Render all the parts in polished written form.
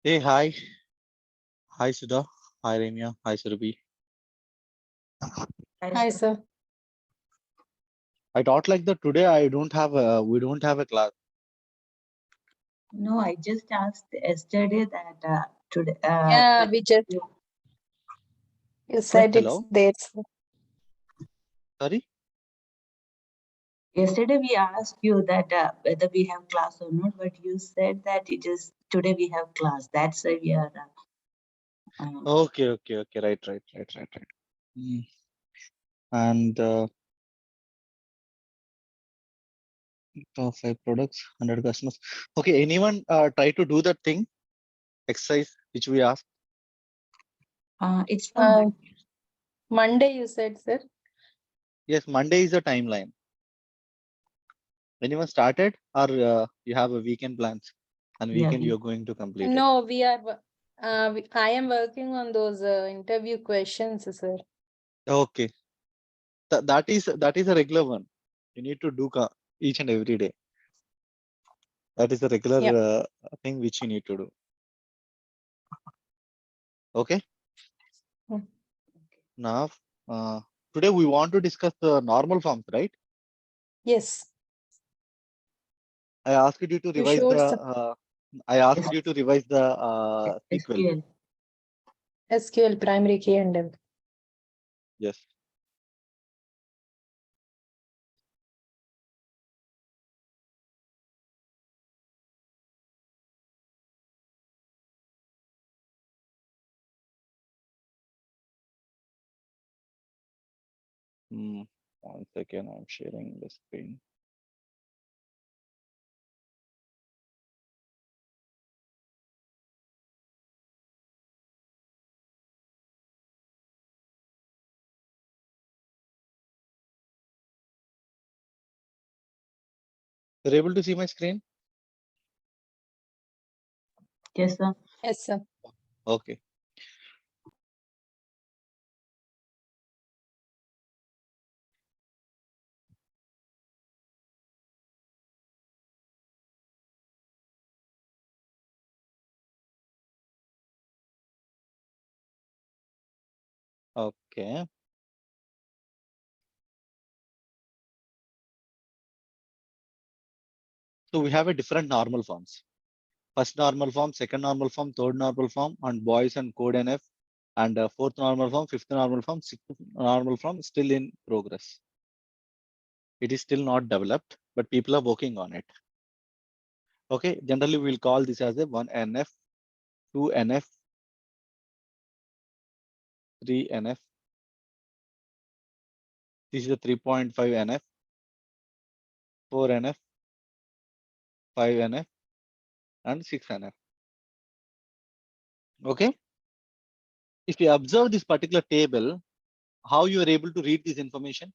Hey, hi. Hi, Sudha. Hi, Ramya. Hi, Surabhi. Hi, sir. I thought like that today we don't have a class. No, I just asked yesterday that today. Yeah, we just you said it's Hello? there. Sir. Sorry? Yesterday we asked you that whether we have class or not, but you said that it is today we have class. That's why we are. Okay. Right. And top 5 products, 100 customers. Okay, anyone try to do that thing, exercise which we asked? It's from Monday, you said, sir. Yes, Monday is a timeline. Anyone started or you have a weekend plans and weekend you're going to complete it? No, we are. I am working on those interview questions, sir. Okay. That is a regular one. You need to do each and every day. That is a regular Yep. thing which you need to do. Okay. Now, today we want to discuss the normal forms, right? Yes. I asked you to You revise showed the. I asked you to revise the SQL. SQL primary key and everything. Yes. One second, I'm sharing the screen. You're able to see my screen? Yes, sir. Yes, sir. Okay. Okay. So we have a different normal forms. First normal form, second normal form, third normal form, and boys and code NF, and fourth normal form, fifth normal form, sixth normal form still in progress. It is still not developed, but people are working on it. Okay, generally we'll call this as a 1 NF, 2 NF, 3 NF. This is a 3.5 NF, 4 NF, 5 NF, and 6 NF. Okay. If you observe this particular table, how you are able to read this information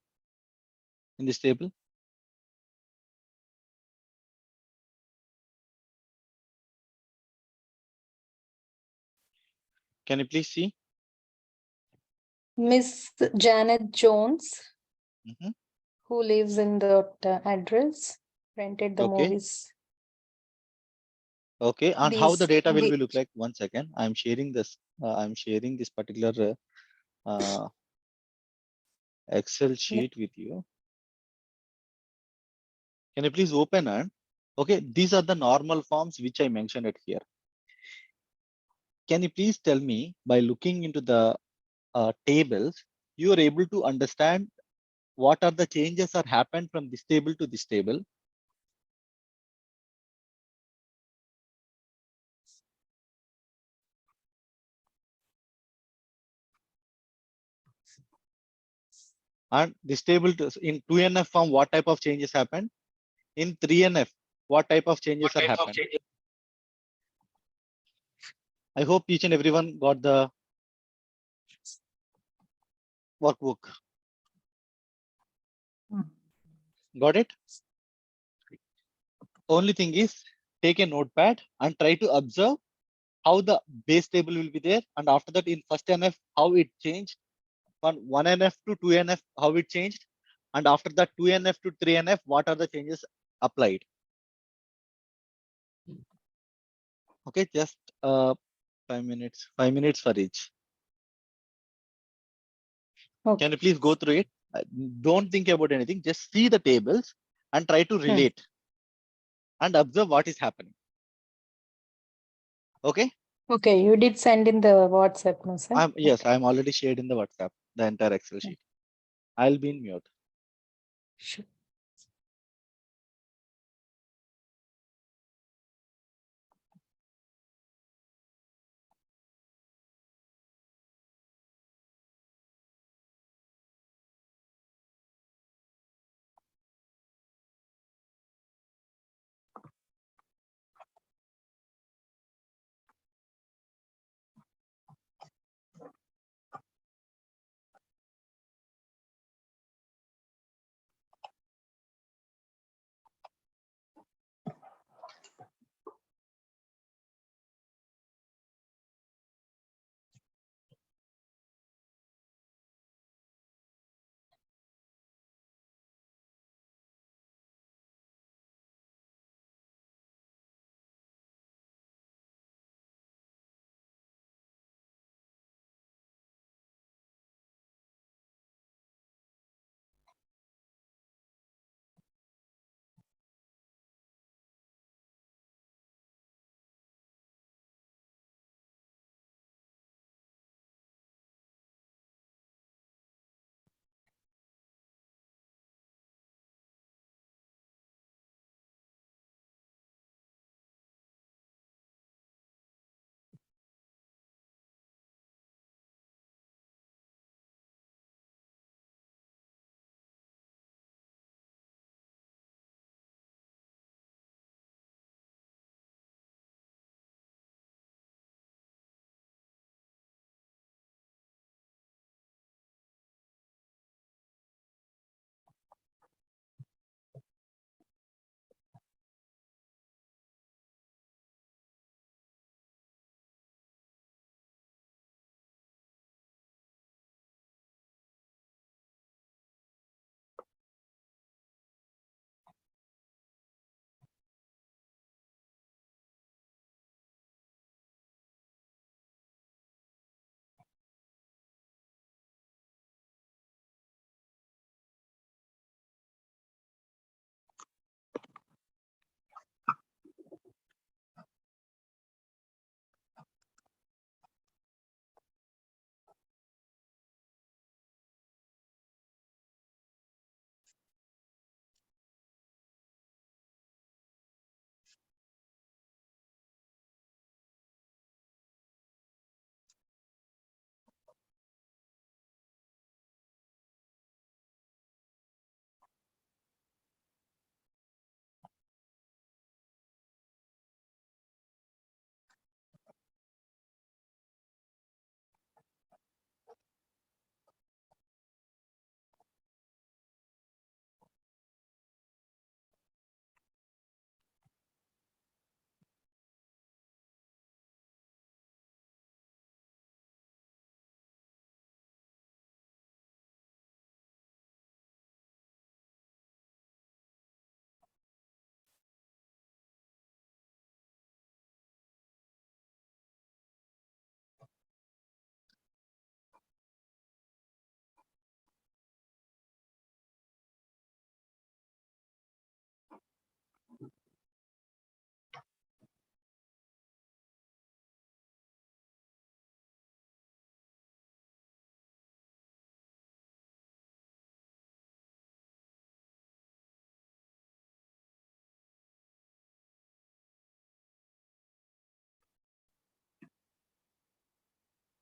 in this table? Can you please see? Miss Janet Jones, who lives in that address, rented the movies. Okay, and how the data will be look like? 1 second, I'm sharing this. I'm sharing this particular Excel sheet with you. Can you please open and okay? These are the normal forms which I mentioned it here. Can you please tell me by looking into the tables, you are able to understand what are the changes that happened from this table to this table? And this table in 2NF form, what type of changes happened? In 3NF, what type of changes are happened? I hope each and everyone got the workbook. Got it? Only thing is take a notepad and try to observe how the base table will be there. And after that in first NF, how it changed. From 1NF to 2NF, how it changed. And after that 2NF to 3NF, what are the changes applied? Okay, just 5 minutes, 5 minutes for each. Okay. Can you please go through it? Don't think about anything. Just see the tables and try to relate and observe what is happening. Okay. Okay, you did send in the WhatsApp, no, sir? Yes, I'm already shared in the WhatsApp, the entire Excel sheet. I'll be in mute. Sure.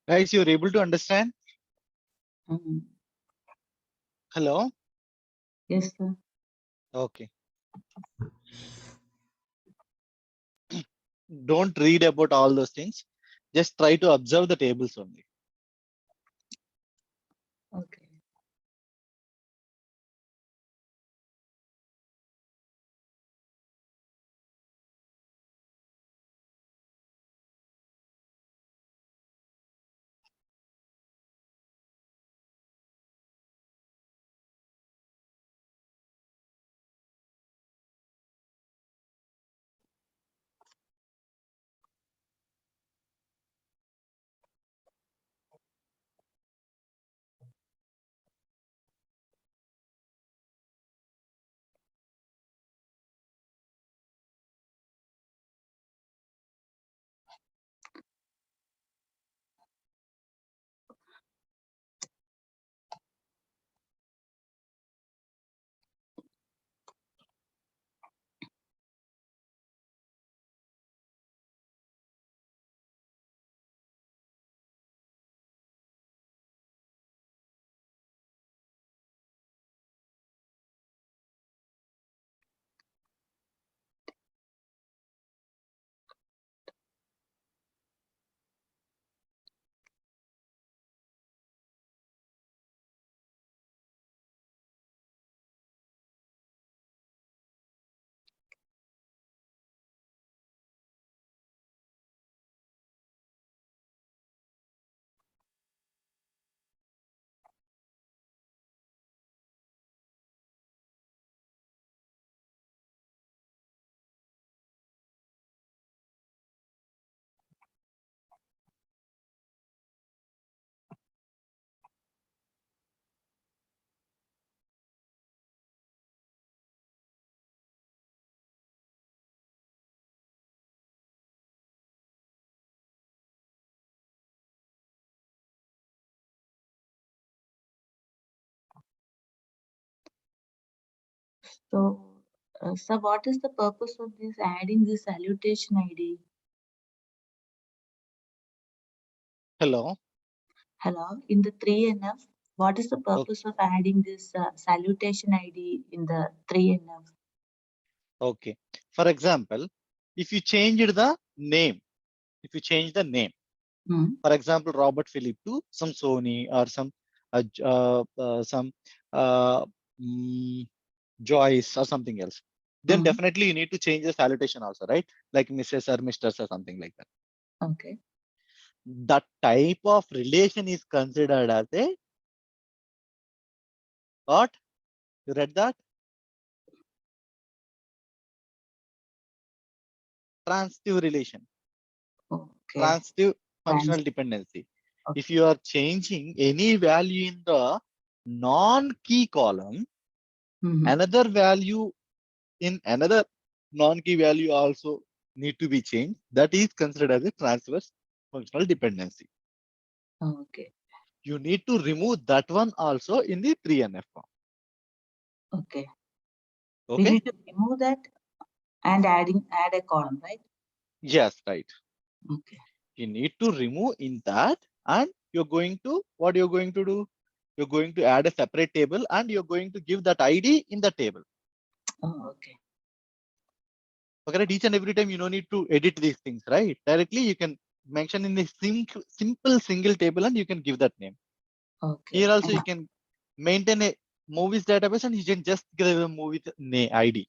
Guys, you're able to understand? Hello? Yes, sir. Okay. Don't read about all those things. Just try to observe the tables only. Okay. So, sir, what is the purpose of this adding this salutation ID? Hello. Hello, in the 3NF, what is the purpose of adding this salutation ID in the 3NF? Okay. For example, if you change the name, for example, Robert Philip to some Sony or some uh, Joyce or something else, then definitely you need to change the salutation also, right? Like Mrs. or Mr. or something like that. Okay. That type of relation is considered as a what? You read that? Transitive relation. Okay. Transitive functional dependency. Okay. If you are changing any value in the non-key column, another value in another non-key value also need to be changed. That is considered as a transverse functional dependency. Okay. You need to remove that one also in the 3NF form. Okay. Okay. We need to remove that and add a column, right? Yes, right. Okay. You need to remove in that, and you're going to what you're going to do? You're going to add a separate table and you're going to give that ID in the table. Oh, okay. Okay, right? Each and every time you don't need to edit these things, right? Directly you can mention in a simple single table and you can give that name. Okay. Here also you can maintain a movies database and you can just give a movie name ID.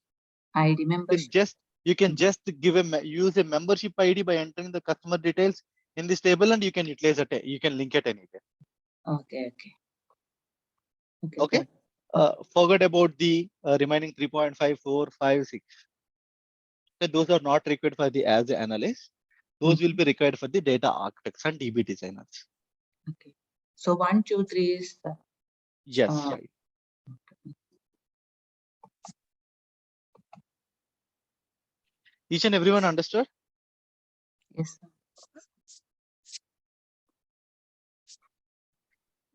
ID membership. You can just give use a membership ID by entering the customer details in this table and you can utilize it. You can link it anywhere. Okay. Okay. Okay. Forget about the remaining 3.5, 4, 5, 6. So those are not required for the as an analyst. Those will be required for the data architects and DB designers. Okay. So 1, 2, 3 is yes, right. Each and everyone understood? Yes.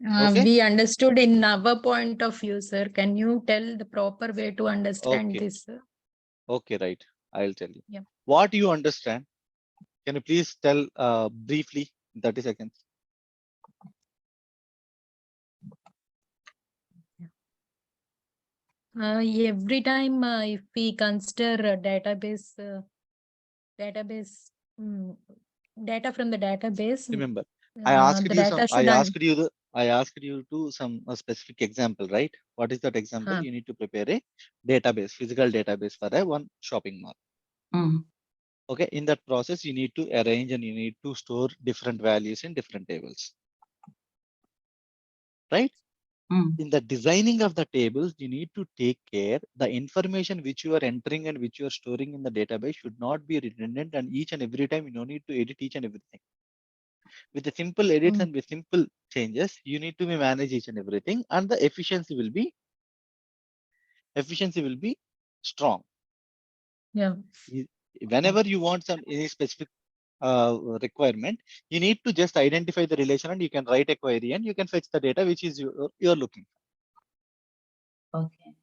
Okay. We understood in our point of view, sir. Can you tell the proper way to understand this? Sir? Okay, right. I'll tell you. Yeah. What you understand? Can you please tell briefly, 30 seconds? Every time if we consider a database, data from the database. Remember, I asked the you data some. I asked you to some specific example, right? What is that example? You need to prepare a database, physical database for a one shopping mall. Okay, in that process, you need to arrange and you need to store different values in different tables, right? In the designing of the tables, you need to take care the information which you are entering and which you are storing in the database should not be redundant, and each and every time you don't need to edit each and everything. With the simple edits and with simple changes, you need to manage each and everything, and the efficiency will be strong. Yeah. Whenever you want any specific requirement, you need to just identify the relation and you can write a query and you can fetch the data which is you're looking for. Okay.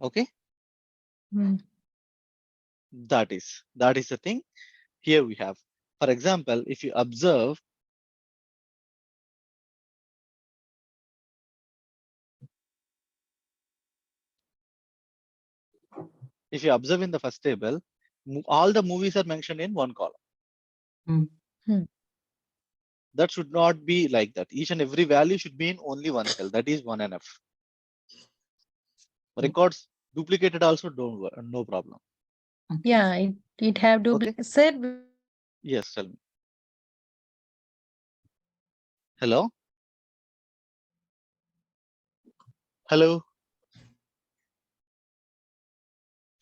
Okay. That is the thing. Here we have, for example, if you observe, in the first table, all the movies are mentioned in one column. That should not be like that. Each and every value should be in only one cell. That is 1NF. Records duplicated also don't work, no problem. Yeah, it have duplicate. Sir. Yes, tell me. Hello. Hello.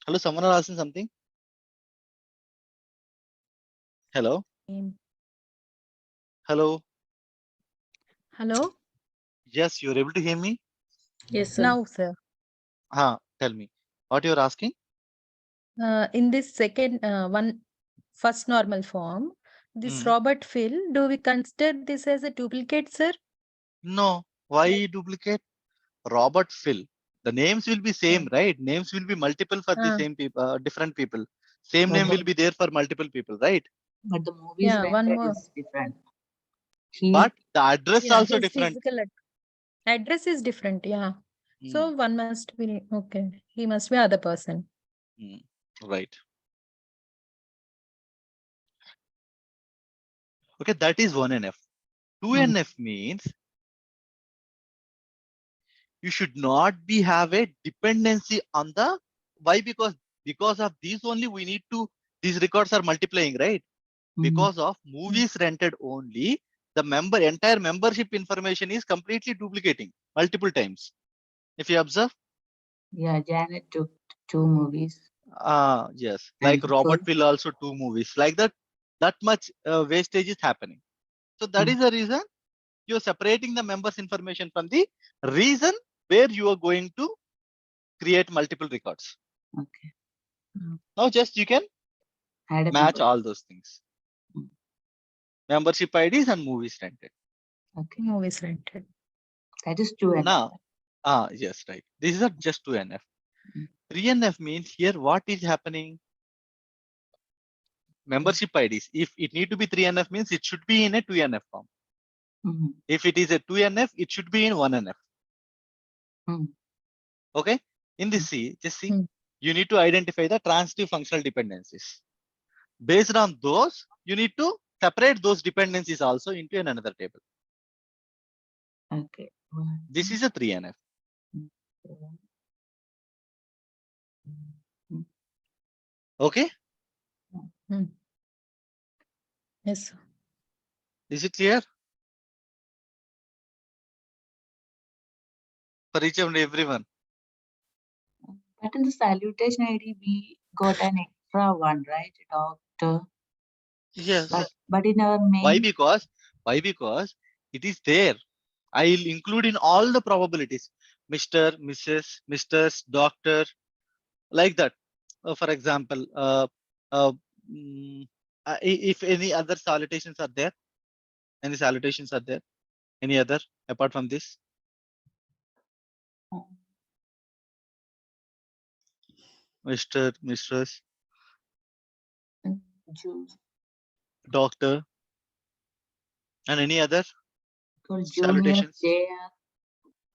Hello. Someone are asking something. Hello. Hello. Hello. Yes, you're able to hear me. Yes, sir. Now, sir. Tell me what you're asking. In this second first normal form, this Robert Phil, do we consider this as a duplicate, sir? No. Why duplicate? Robert Phil. The names will be same, right? Names will be multiple for the same people, different people. Same name will be there for multiple people, right? But the movies rented is different. But the address also his different. physical address is different. Yeah. So one must be okay. He must be other person. Right. Okay, that is 1NF. 2NF means you should not be have a dependency on the why, because of these only we need to, these records are multiplying, right? Because of movies rented only, the entire membership information is completely duplicating multiple times. If you observe. Yeah, Janet took 2 movies. Yes, like Robert will also 2 movies, like that much wastage is happening. So that is the reason you're separating the members information from the reason where you are going to create multiple records. Okay. Now just you can match all those things. Membership IDs and movies rented. Okay. Movies rented. That is 2NF. Now, yes, right. These are just 2NF. 3NF means here what is happening? Membership IDs. If it need to be 3NF means it should be in a 2NF form. If it is a 2NF, it should be in 1NF. Okay. In this C, just see, you need to identify the transitive functional dependencies. Based on those, you need to separate those dependencies also into another table. Okay. This is a 3NF. Okay. Yes. Is it clear? For each and everyone. But in the salutation ID, we got an extra one, right, doctor? Yes. But in our main. Why? Because it is there. I'll include in all the probabilities, Mr., Mrs., Mr., Doctor, like that. For example, if any other salutations are there, any other apart from this? Mr., Mistress, Doctor, and any other salutations?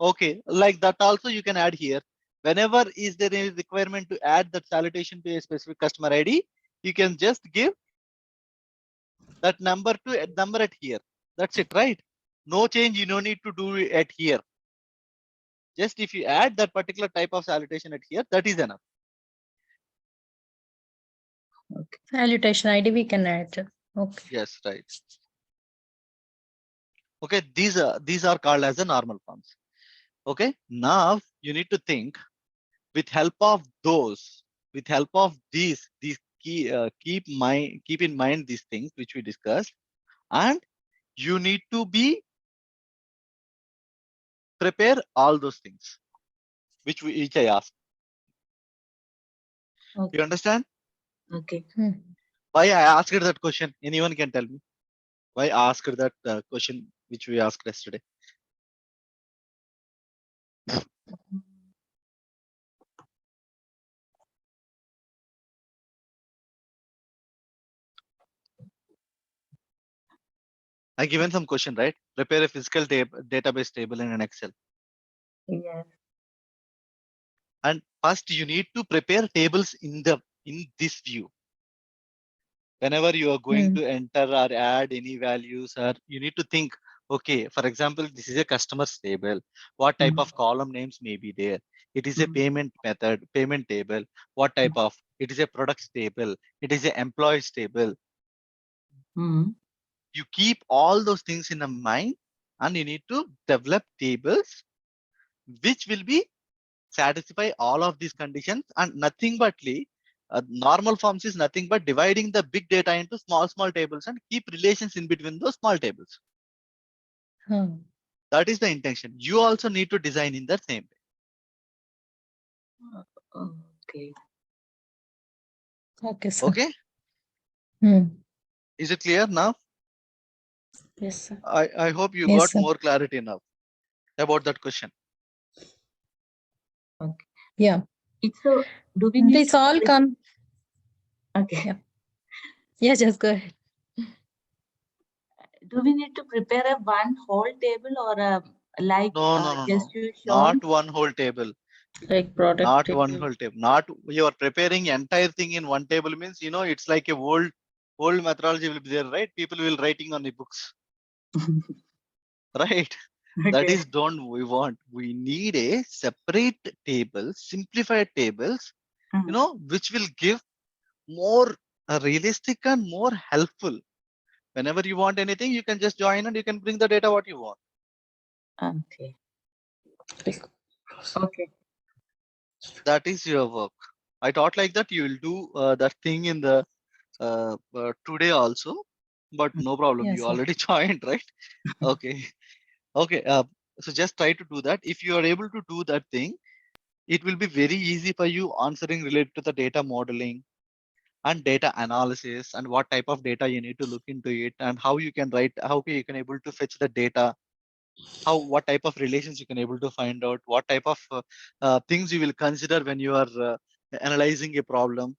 Okay, like that also you can add here. Whenever is there any requirement to add that salutation to a specific customer ID, you can just give that number to number at here. That's it, right? No change, you don't need to do it at here. Just if you add that particular type of salutation at here, that is enough. Okay. Salutation ID we can add. Okay. Yes, right. Okay, these are called as the normal forms. Okay, now you need to think with help of those, with help of these keep in mind these things which we discussed, and you need to be prepare all those things which I asked. Okay. You understand? Okay. Why I asked that question? Anyone can tell me why I asked that question which we asked yesterday? I given some question, right? Prepare a physical database table in an Excel. Yes. And first you need to prepare tables in this view. Whenever you are going to enter or add any values, or you need to think, okay, for example, this is a customer's table. What type of column names may be there? It is a payment method, payment table. What type of? It is a products table. It is a employees table. You keep all those things in mind, and you need to develop tables which will be satisfy all of these conditions, and nothing but normal forms is nothing but dividing the big data into small tables and keep relations in between those small tables. That is the intention. You also need to design in the same way. Okay. Okay, sir. Okay. Is it clear now? Yes, sir. I hope you got more clarity now about that question. Yeah. It's a, do we need This to all come. Okay. Yeah. Yeah, just go ahead. Do we need to prepare a one whole table or a like No. just you Not shown? one whole table. Like product Not table. one whole table. Not you are preparing entire thing in one table means, you know, it's like a old methodology will be there, right? People will writing on the books, right? That Okay. is don't we want. We need a separate table, simplified tables, you know, which will give more realistic and more helpful. Whenever you want anything, you can just join and you can bring the data what you want. Okay. Like, Okay. That is your work. I thought like that you will do that thing in the today also, but no problem. Yes, You sir. already joined, right? Okay. Okay. So just try to do that. If you are able to do that thing, it will be very easy for you answering related to the data modeling and data analysis and what type of data you need to look into it and how you can write, how you can able to fetch the data, what type of relations you can able to find out, what type of things you will consider when you are analyzing a problem,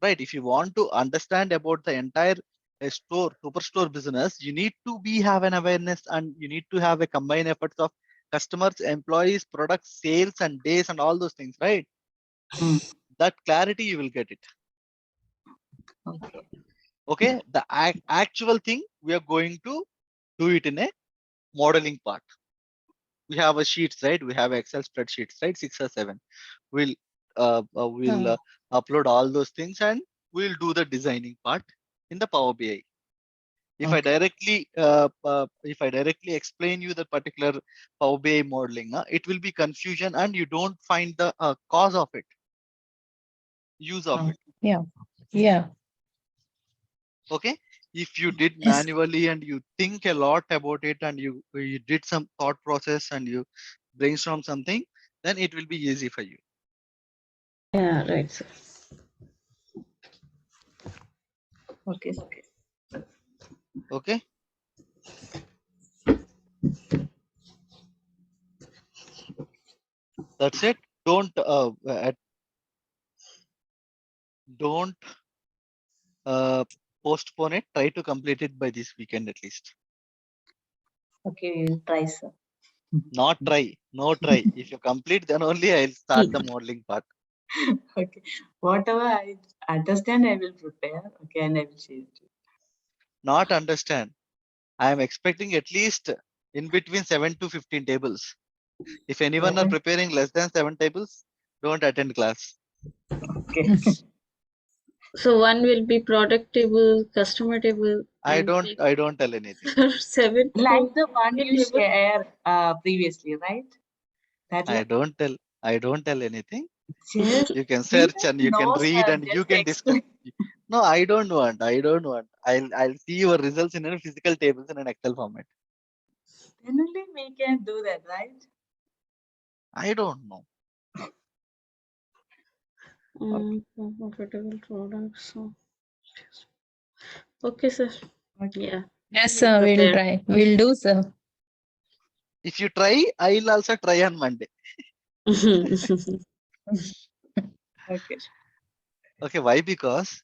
right? If you want to understand about the entire superstore business, you need to have an awareness and you need to have a combined efforts of customers, employees, products, sales and days and all those things, right? That clarity you will get it. Okay. Okay, the actual thing we are going to do it in a modeling part. We have a sheets, right? We have Excel spreadsheets, right? 6 or 7. We'll upload all those things and we'll do the designing part in the Power BI. If I directly explain you the particular Power BI modeling, it will be confusion and you don't find the cause of it, use of it. Yeah. Okay. If you did Yes. manually and you think a lot about it and you did some thought process and you brainstorm something, then it will be easy for you. yeah, right, sir. Okay. Okay. That's it. Don't postpone it. Try to complete it by this weekend at least. Okay, we'll try, sir. Not try. No try. If you complete, then only I'll start the modeling part. Okay. Whatever I understand, I will prepare. Okay, and I will share it. Not understand. I am expecting at least in between 7 to 15 tables. If anyone are preparing less than 7 tables, don't attend class. Okay. So one will be product table, customer table. I and don't tell anything. 7 Like to the one you table. shared previously, right? That I one? don't tell anything. Just You can we search and you can know, read sir. and you Just can discuss. explain. No, I don't want. I'll see your results in a physical tables in an Excel format. Then only we can do that, right? I don't know. Profitable products. So. Okay, sir. Okay. Yeah. Yes, sir. We'll try. We'll do, sir. If you try, I'll also try on Monday. Okay. Okay, why? Because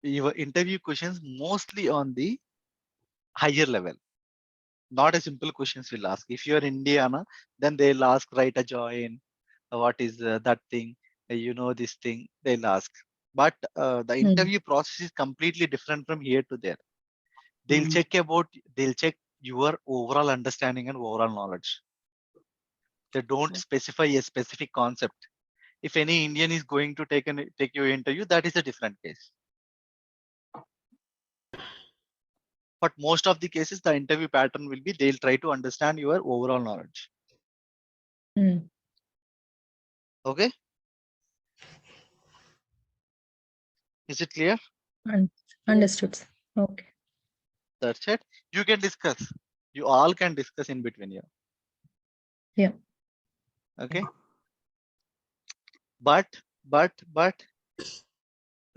your interview questions mostly on the higher level, not a simple questions will ask. If you're Indiana, then they'll ask, write a join. What is that thing? You know this thing, they'll ask. But the interview process is completely different from here to there. They'll check your overall understanding and overall knowledge. They don't specify a specific concept. If any Indian is going to take your interview, that is a different case. But most of the cases, the interview pattern will be they'll try to understand your overall knowledge. Okay. Is it clear? Understood. Okay. That's it. You can discuss. You all can discuss in between here. Yeah. Okay. But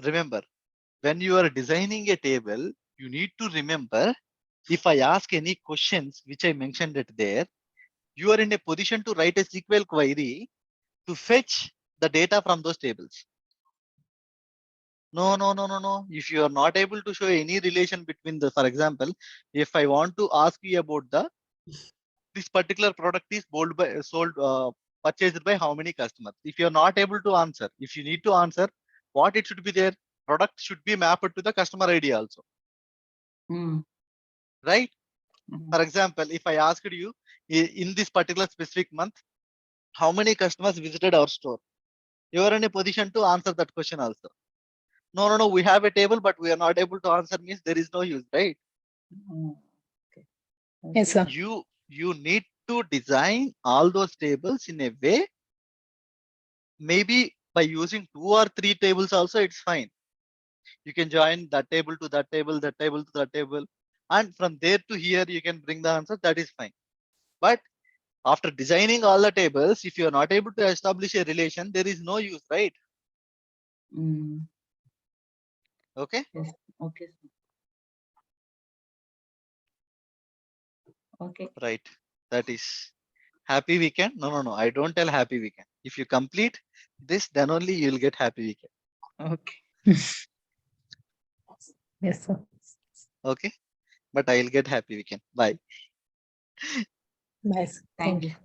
remember, when you are designing a table, you need to remember, if I ask any questions which I mentioned it there, you are in a position to write a SQL query to fetch the data from those tables. No. If you are not able to show any relation between the, for example, if I want to ask you about this particular product is purchased by how many customers? If you are not able to answer, if you need to answer, what it should be there? Product should be mapped to the customer ID also. Right? For example, if I asked you in this particular specific month, how many customers visited our store? You are in a position to answer that question also. No. We have a table, but we are not able to answer means there is no use, right? Okay. Yes, sir. You need to design all those tables in a way. Maybe by using 2 or 3 tables also, it's fine. You can join that table to that table, that table to that table. And from there to here, you can bring the answer. That is fine. But after designing all the tables, if you are not able to establish a relation, there is no use, right? Okay. Yes. Okay. Okay. Right. That is happy weekend. No. I don't tell happy weekend. If you complete this, then only you'll get happy weekend. Okay. Yes, sir. Okay. But I'll get happy weekend. Bye. Nice. Thank you.